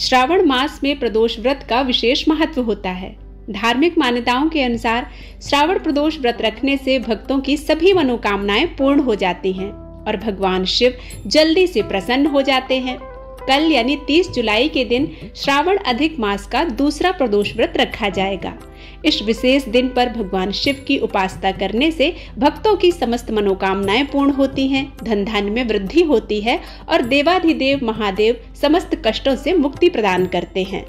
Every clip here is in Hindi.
श्रावण मास में प्रदोष व्रत का विशेष महत्व होता है। धार्मिक मान्यताओं के अनुसार श्रावण प्रदोष व्रत रखने से भक्तों की सभी मनोकामनाएं पूर्ण हो जाती हैं और भगवान शिव जल्दी से प्रसन्न हो जाते हैं। कल यानी 30 जुलाई के दिन श्रावण अधिक मास का दूसरा प्रदोष व्रत रखा जाएगा। इस विशेष दिन पर भगवान शिव की उपासना करने से भक्तों की समस्त मनोकामनाएं पूर्ण होती हैं, धन धान्य में वृद्धि होती है और देवाधिदेव महादेव समस्त कष्टों से मुक्ति प्रदान करते हैं।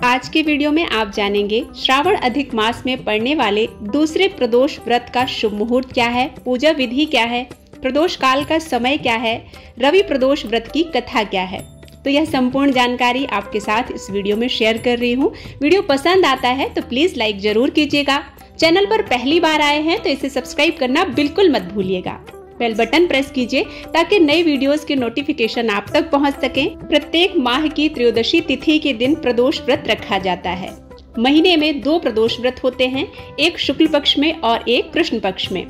आज के वीडियो में आप जानेंगे श्रावण अधिक मास में पड़ने वाले दूसरे प्रदोष व्रत का शुभ मुहूर्त क्या है, पूजा विधि क्या है, प्रदोष काल का समय क्या है, रवि प्रदोष व्रत की कथा क्या है। तो यह संपूर्ण जानकारी आपके साथ इस वीडियो में शेयर कर रही हूँ। वीडियो पसंद आता है तो प्लीज लाइक जरूर कीजिएगा। चैनल पर पहली बार आए हैं तो इसे सब्सक्राइब करना बिल्कुल मत भूलिएगा। बेल बटन प्रेस कीजिए ताकि नए वीडियोस के नोटिफिकेशन आप तक पहुंच सकें। प्रत्येक माह की त्रयोदशी तिथि के दिन प्रदोष व्रत रखा जाता है। महीने में 2 प्रदोष व्रत होते हैं, एक शुक्ल पक्ष में और एक कृष्ण पक्ष में।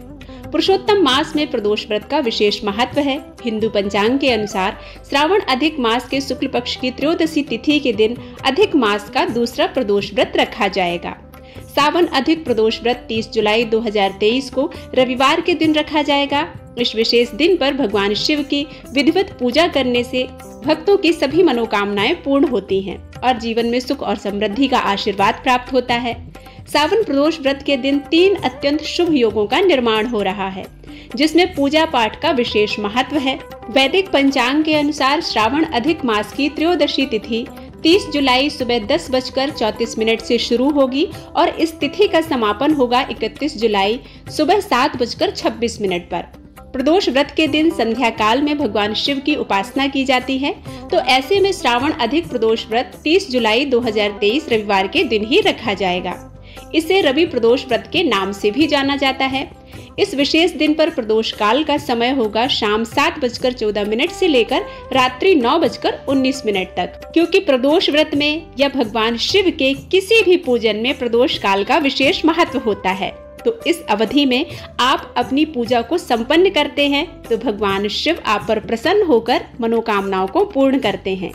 पुरुषोत्तम मास में प्रदोष व्रत का विशेष महत्व है। हिंदू पंचांग के अनुसार श्रावण अधिक मास के शुक्ल पक्ष की त्रयोदशी तिथि के दिन अधिक मास का दूसरा प्रदोष व्रत रखा जाएगा। सावन अधिक प्रदोष व्रत 30 जुलाई 2023 को रविवार के दिन रखा जाएगा। इस विशेष दिन पर भगवान शिव की विधिवत पूजा करने से भक्तों की सभी मनोकामनाएं पूर्ण होती हैं और जीवन में सुख और समृद्धि का आशीर्वाद प्राप्त होता है। सावन प्रदोष व्रत के दिन 3 अत्यंत शुभ योगों का निर्माण हो रहा है, जिसमें पूजा पाठ का विशेष महत्व है। वैदिक पंचांग के अनुसार श्रावण अधिक मास की त्रयोदशी तिथि 30 जुलाई सुबह 10:34 से शुरू होगी और इस तिथि का समापन होगा 31 जुलाई सुबह 7:26 पर। प्रदोष व्रत के दिन संध्या काल में भगवान शिव की उपासना की जाती है, तो ऐसे में श्रावण अधिक प्रदोष व्रत 30 जुलाई 2023 रविवार के दिन ही रखा जाएगा। इसे रवि प्रदोष व्रत के नाम से भी जाना जाता है। इस विशेष दिन पर प्रदोष काल का समय होगा शाम 7:14 से लेकर रात्रि 9:19 तक, क्योंकि प्रदोष व्रत में या भगवान शिव के किसी भी पूजन में प्रदोष काल का विशेष महत्व होता है। तो इस अवधि में आप अपनी पूजा को संपन्न करते हैं तो भगवान शिव आप पर प्रसन्न होकर मनोकामनाओं को पूर्ण करते हैं,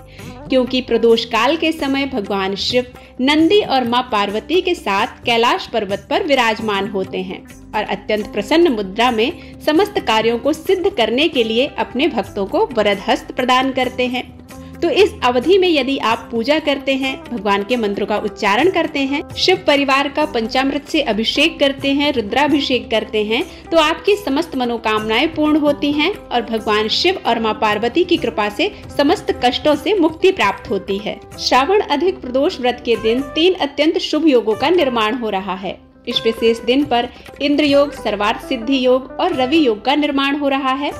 क्योंकि प्रदोष काल के समय भगवान शिव नंदी और मां पार्वती के साथ कैलाश पर्वत पर विराजमान होते हैं और अत्यंत प्रसन्न मुद्रा में समस्त कार्यों को सिद्ध करने के लिए अपने भक्तों को वरद हस्त प्रदान करते हैं। तो इस अवधि में यदि आप पूजा करते हैं, भगवान के मंत्रों का उच्चारण करते हैं, शिव परिवार का पंचामृत से अभिषेक करते हैं, रुद्राभिषेक करते हैं, तो आपकी समस्त मनोकामनाएं पूर्ण होती हैं और भगवान शिव और मां पार्वती की कृपा से समस्त कष्टों से मुक्ति प्राप्त होती है। श्रावण अधिक प्रदोष व्रत के दिन 3 अत्यंत शुभ योगों का निर्माण हो रहा है। इस विशेष दिन पर इंद्र योग, सर्वार्थ सिद्धि योग और रवि योग का निर्माण हो रहा है।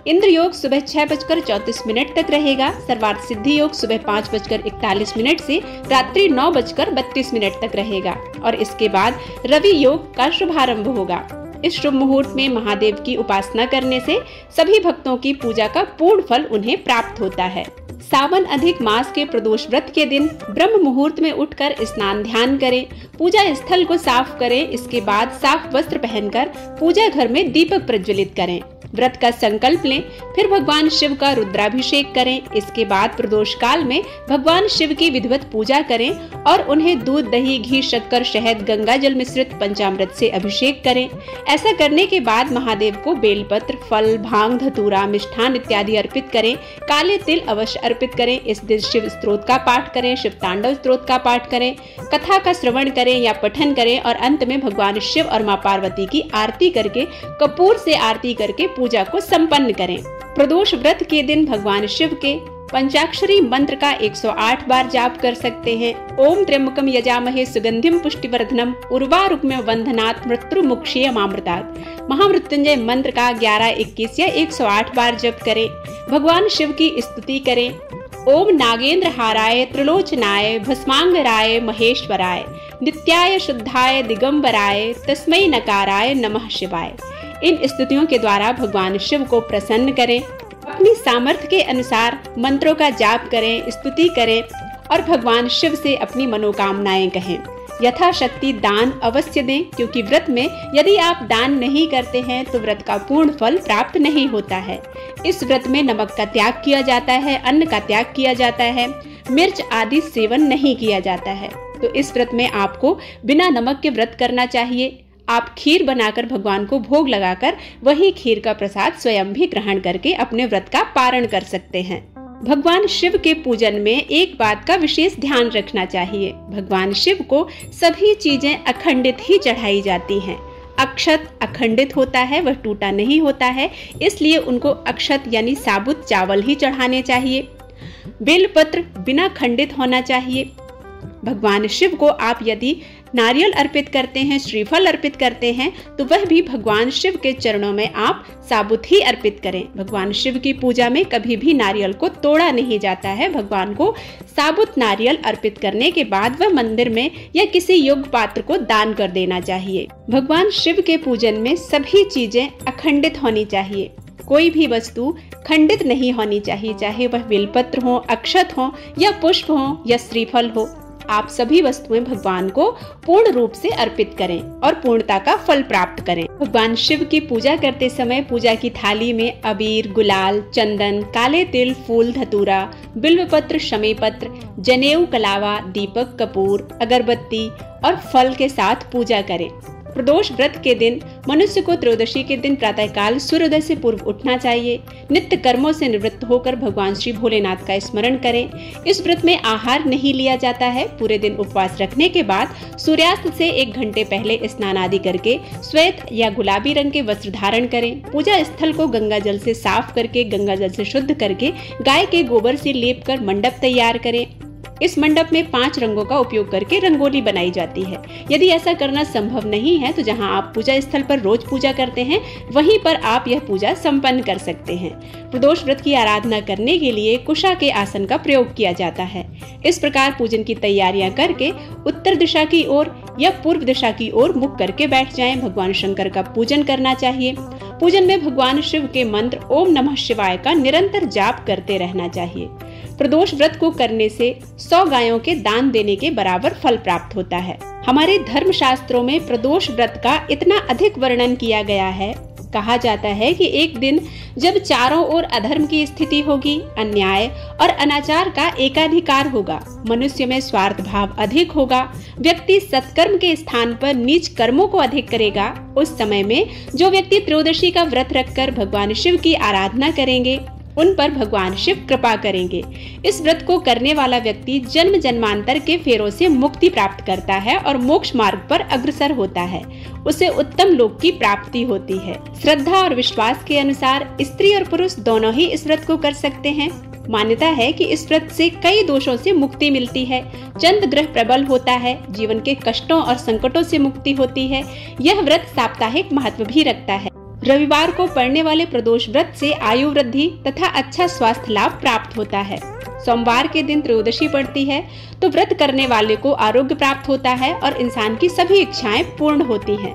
इंद्र योग सुबह 6:34 तक रहेगा, सर्वार्थ सिद्धि योग सुबह 5:41 से रात्रि 9:32 तक रहेगा और इसके बाद रवि योग का शुभारंभ होगा। इस शुभ मुहूर्त में महादेव की उपासना करने से सभी भक्तों की पूजा का पूर्ण फल उन्हें प्राप्त होता है। सावन अधिक मास के प्रदोष व्रत के दिन ब्रह्म मुहूर्त में उठकर स्नान ध्यान करें, पूजा स्थल को साफ करें, इसके बाद साफ वस्त्र पहनकर पूजा घर में दीपक प्रज्वलित करें। व्रत का संकल्प लें, फिर भगवान शिव का रुद्राभिषेक करें। इसके बाद प्रदोष काल में भगवान शिव की विधिवत पूजा करें और उन्हें दूध, दही, घी, शक्कर, शहद, गंगा जल मिश्रित पंचामृत से अभिषेक करें। ऐसा करने के बाद महादेव को बेलपत्र, फल, भांग, धतूरा, मिष्ठान इत्यादि अर्पित करें। काले तिल अवश्य अर्पित करें। इस दिन शिव स्तोत्र का पाठ करें, शिव तांडव स्तोत्र का पाठ करें, कथा का श्रवण करें या पठन करें और अंत में भगवान शिव और मां पार्वती की आरती करके कपूर से आरती करके पूजा को संपन्न करें। प्रदोष व्रत के दिन भगवान शिव के पंचाक्षरी मंत्र का 108 बार जाप कर सकते हैं। ओम त्र्यंबकम यजामहे सुगंधिम पुष्टिवर्धनम उर्वारुकमिव वंदनात् मृत्युमुक्षीयमामृतात्। महामृत्युंजय मंत्र का 11, 21 या 108 बार जप करें। भगवान शिव की स्तुति करें। ओम नागेंद्र हाराय त्रिलोचनाय भस्मांगराय महेश्वराय नित्याय शुद्धाय दिगंबराय तस्मै नकाराय नमः शिवाय। इन स्तुतियों के द्वारा भगवान शिव को प्रसन्न करें। अपनी सामर्थ्य के अनुसार मंत्रों का जाप करें, स्तुति करें और भगवान शिव से अपनी मनोकामनाएं कहें। यथाशक्ति दान अवश्य दें, क्योंकि व्रत में यदि आप दान नहीं करते हैं तो व्रत का पूर्ण फल प्राप्त नहीं होता है। इस व्रत में नमक का त्याग किया जाता है, अन्न का त्याग किया जाता है, मिर्च आदि सेवन नहीं किया जाता है। तो इस व्रत में आपको बिना नमक के व्रत करना चाहिए। आप खीर बनाकर भगवान को भोग लगाकर वही खीर का प्रसाद स्वयं भी ग्रहण करके अपने व्रत का पारण कर सकते हैं। भगवान शिव के पूजन में एक बात का विशेष ध्यान रखना चाहिए। भगवान शिव को सभी चीजें अखंडित ही चढ़ाई जाती हैं। अक्षत अखंडित होता है, वह टूटा नहीं होता है, इसलिए उनको अक्षत यानी साबुत चावल ही चढ़ाने चाहिए। बेलपत्र बिना खंडित होना चाहिए। भगवान शिव को आप यदि नारियल अर्पित करते हैं, श्रीफल अर्पित करते हैं, तो वह भी भगवान शिव के चरणों में आप साबुत ही अर्पित करें। भगवान शिव की पूजा में कभी भी नारियल को तोड़ा नहीं जाता है। भगवान को साबुत नारियल अर्पित करने के बाद वह मंदिर में या किसी योग्य पात्र को दान कर देना चाहिए। भगवान शिव के पूजन में सभी चीजें अखंडित होनी चाहिए। कोई भी वस्तु खंडित नहीं होनी चाहिए, चाहे वह बेलपत्र हो, अक्षत हो या पुष्प हो या श्रीफल हो। आप सभी वस्तुएं भगवान को पूर्ण रूप से अर्पित करें और पूर्णता का फल प्राप्त करें। भगवान शिव की पूजा करते समय पूजा की थाली में अबीर, गुलाल, चंदन, काले तिल, फूल, धतूरा, बिल्वपत्र, शमी पत्र, जनेऊ, कलावा, दीपक, कपूर, अगरबत्ती और फल के साथ पूजा करें। प्रदोष व्रत के दिन मनुष्य को त्रयोदशी के दिन प्रातःकाल सूर्योदय से पूर्व उठना चाहिए। नित्य कर्मों से निवृत्त होकर भगवान श्री भोलेनाथ का स्मरण करें। इस व्रत में आहार नहीं लिया जाता है। पूरे दिन उपवास रखने के बाद सूर्यास्त से 1 घंटे पहले स्नान आदि करके श्वेत या गुलाबी रंग के वस्त्र धारण करें। पूजा स्थल को गंगा जल से साफ करके, गंगा जल से शुद्ध करके गाय के गोबर से लेप कर मंडप तैयार करें। इस मंडप में 5 रंगों का उपयोग करके रंगोली बनाई जाती है। यदि ऐसा करना संभव नहीं है तो जहां आप पूजा स्थल पर रोज पूजा करते हैं वहीं पर आप यह पूजा संपन्न कर सकते हैं। प्रदोष व्रत की आराधना करने के लिए कुशा के आसन का प्रयोग किया जाता है। इस प्रकार पूजन की तैयारियां करके उत्तर दिशा की ओर या पूर्व दिशा की ओर मुख करके बैठ जाएं। भगवान शंकर का पूजन करना चाहिए। पूजन में भगवान शिव के मंत्र ओम नमः शिवाय का निरंतर जाप करते रहना चाहिए। प्रदोष व्रत को करने से 100 गायों के दान देने के बराबर फल प्राप्त होता है। हमारे धर्म शास्त्रों में प्रदोष व्रत का इतना अधिक वर्णन किया गया है। कहा जाता है कि एक दिन जब चारों ओर अधर्म की स्थिति होगी, अन्याय और अनाचार का एकाधिकार होगा, मनुष्य में स्वार्थ भाव अधिक होगा, व्यक्ति सत्कर्म के स्थान पर नीच कर्मों को अधिक करेगा, उस समय में जो व्यक्ति त्रयोदशी का व्रत रखकर भगवान शिव की आराधना करेंगे उन पर भगवान शिव कृपा करेंगे। इस व्रत को करने वाला व्यक्ति जन्म जन्मांतर के फेरों से मुक्ति प्राप्त करता है और मोक्ष मार्ग पर अग्रसर होता है। उसे उत्तम लोक की प्राप्ति होती है। श्रद्धा और विश्वास के अनुसार स्त्री और पुरुष दोनों ही इस व्रत को कर सकते हैं। मान्यता है कि इस व्रत से कई दोषों से मुक्ति मिलती है। चंद्र ग्रह प्रबल होता है, जीवन के कष्टों और संकटों से मुक्ति होती है। यह व्रत साप्ताहिक महत्व भी रखता है। रविवार को पड़ने वाले प्रदोष व्रत से आयु वृद्धि तथा अच्छा स्वास्थ्य लाभ प्राप्त होता है। सोमवार के दिन त्रयोदशी पड़ती है तो व्रत करने वाले को आरोग्य प्राप्त होता है और इंसान की सभी इच्छाएं पूर्ण होती हैं।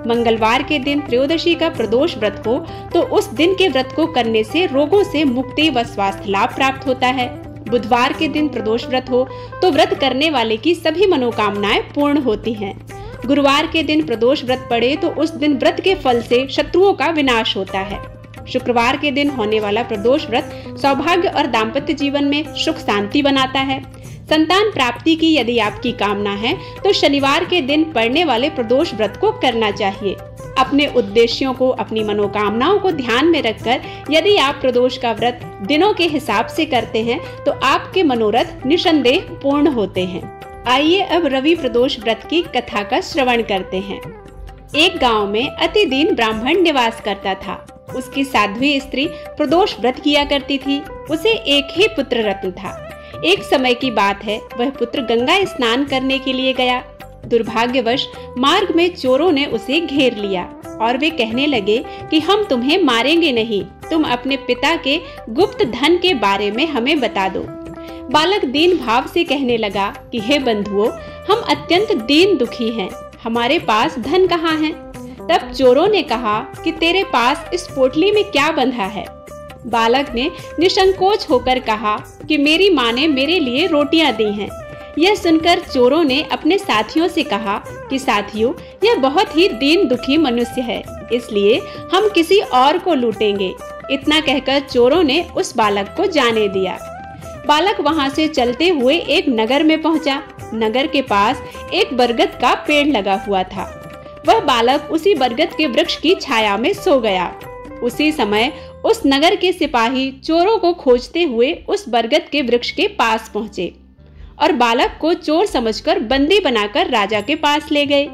मंगलवार के दिन त्रयोदशी का प्रदोष व्रत हो तो उस दिन के व्रत को करने से रोगों से मुक्ति व स्वास्थ्य लाभ प्राप्त होता है। बुधवार के दिन प्रदोष व्रत हो तो व्रत करने वाले की सभी मनोकामनाएं पूर्ण होती हैं। गुरुवार के दिन प्रदोष व्रत पड़े तो उस दिन व्रत के फल से शत्रुओं का विनाश होता है। शुक्रवार के दिन होने वाला प्रदोष व्रत सौभाग्य और दाम्पत्य जीवन में सुख शांति बनाता है। संतान प्राप्ति की यदि आपकी कामना है तो शनिवार के दिन पड़ने वाले प्रदोष व्रत को करना चाहिए। अपने उद्देश्यों को, अपनी मनोकामनाओं को ध्यान में रखकर यदि आप प्रदोष का व्रत दिनों के हिसाब से करते हैं तो आपके मनोरथ निसंदेह पूर्ण होते हैं। आइए अब रवि प्रदोष व्रत की कथा का श्रवण करते हैं। एक गांव में अति दीन ब्राह्मण निवास करता था। उसकी साध्वी स्त्री प्रदोष व्रत किया करती थी। उसे एक ही पुत्र रत्न था। एक समय की बात है, वह पुत्र गंगा स्नान करने के लिए गया। दुर्भाग्यवश मार्ग में चोरों ने उसे घेर लिया और वे कहने लगे कि हम तुम्हें मारेंगे नहीं, तुम अपने पिता के गुप्त धन के बारे में हमें बता दो। बालक दीन भाव से कहने लगा कि हे बंधुओं, हम अत्यंत दीन दुखी हैं, हमारे पास धन कहाँ है? तब चोरों ने कहा कि तेरे पास इस पोटली में क्या बंधा है? बालक ने निसंकोच होकर कहा कि मेरी माँ ने मेरे लिए रोटियां दी हैं। यह सुनकर चोरों ने अपने साथियों से कहा कि साथियों, यह बहुत ही दीन दुखी मनुष्य है, इसलिए हम किसी और को लूटेंगे। इतना कहकर चोरों ने उस बालक को जाने दिया। बालक वहां से चलते हुए एक नगर में पहुंचा। नगर के पास एक बरगद का पेड़ लगा हुआ था। वह बालक उसी बरगद के वृक्ष की छाया में सो गया। उसी समय उस नगर के सिपाही चोरों को खोजते हुए उस बरगद के वृक्ष के पास पहुंचे और बालक को चोर समझकर बंदी बनाकर राजा के पास ले गए।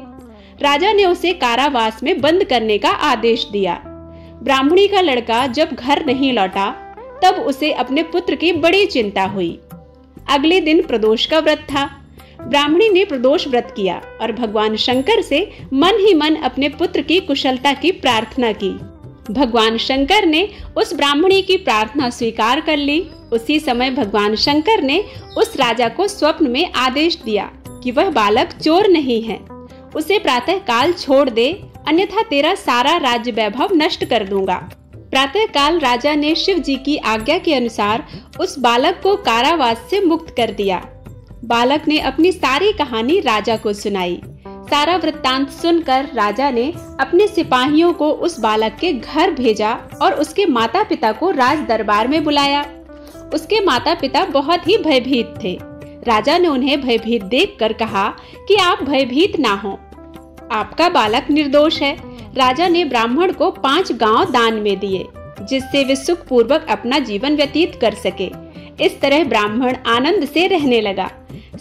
राजा ने उसे कारावास में बंद करने का आदेश दिया। ब्राह्मणी का लड़का जब घर नहीं लौटा तब उसे अपने पुत्र की बड़ी चिंता हुई। अगले दिन प्रदोष का व्रत था। ब्राह्मणी ने प्रदोष व्रत किया और भगवान शंकर से मन ही मन अपने पुत्र की कुशलता की प्रार्थना की। भगवान शंकर ने उस ब्राह्मणी की प्रार्थना स्वीकार कर ली। उसी समय भगवान शंकर ने उस राजा को स्वप्न में आदेश दिया कि वह बालक चोर नहीं है, उसे प्रातः काल छोड़ दे, अन्यथा तेरा सारा राज्य वैभव नष्ट कर दूंगा। प्रातः काल राजा ने शिव जी की आज्ञा के अनुसार उस बालक को कारावास से मुक्त कर दिया। बालक ने अपनी सारी कहानी राजा को सुनाई। सारा वृत्तांत सुनकर राजा ने अपने सिपाहियों को उस बालक के घर भेजा और उसके माता पिता को राज दरबार में बुलाया। उसके माता पिता बहुत ही भयभीत थे। राजा ने उन्हें भयभीत देखकर कहा कि आप भयभीत ना हो, आपका बालक निर्दोष है। राजा ने ब्राह्मण को 5 गांव दान में दिए, जिससे वे सुख पूर्वक अपना जीवन व्यतीत कर सके। इस तरह ब्राह्मण आनंद से रहने लगा।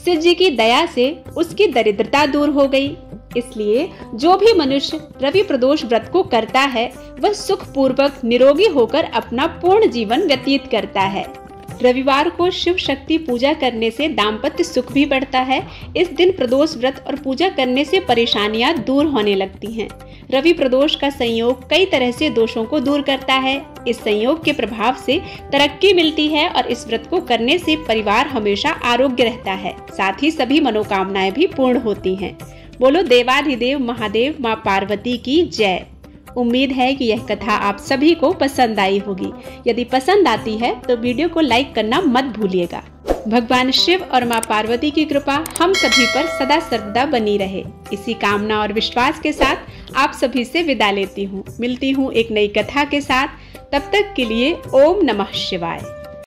शिव जी की दया से उसकी दरिद्रता दूर हो गई। इसलिए जो भी मनुष्य रवि प्रदोष व्रत को करता है वह सुख पूर्वक निरोगी होकर अपना पूर्ण जीवन व्यतीत करता है। रविवार को शिव शक्ति पूजा करने से दाम्पत्य सुख भी बढ़ता है। इस दिन प्रदोष व्रत और पूजा करने से परेशानियां दूर होने लगती हैं। रवि प्रदोष का संयोग कई तरह से दोषों को दूर करता है। इस संयोग के प्रभाव से तरक्की मिलती है और इस व्रत को करने से परिवार हमेशा आरोग्य रहता है। साथ ही सभी मनोकामनाएं भी पूर्ण होती हैं। बोलो देवाधिदेव महादेव माँ पार्वती की जय। उम्मीद है कि यह कथा आप सभी को पसंद आई होगी। यदि पसंद आती है तो वीडियो को लाइक करना मत भूलिएगा। भगवान शिव और माँ पार्वती की कृपा हम सभी पर सदा सर्वदा बनी रहे। इसी कामना और विश्वास के साथ आप सभी से विदा लेती हूँ। मिलती हूँ एक नई कथा के साथ। तब तक के लिए ओम नमः शिवाय।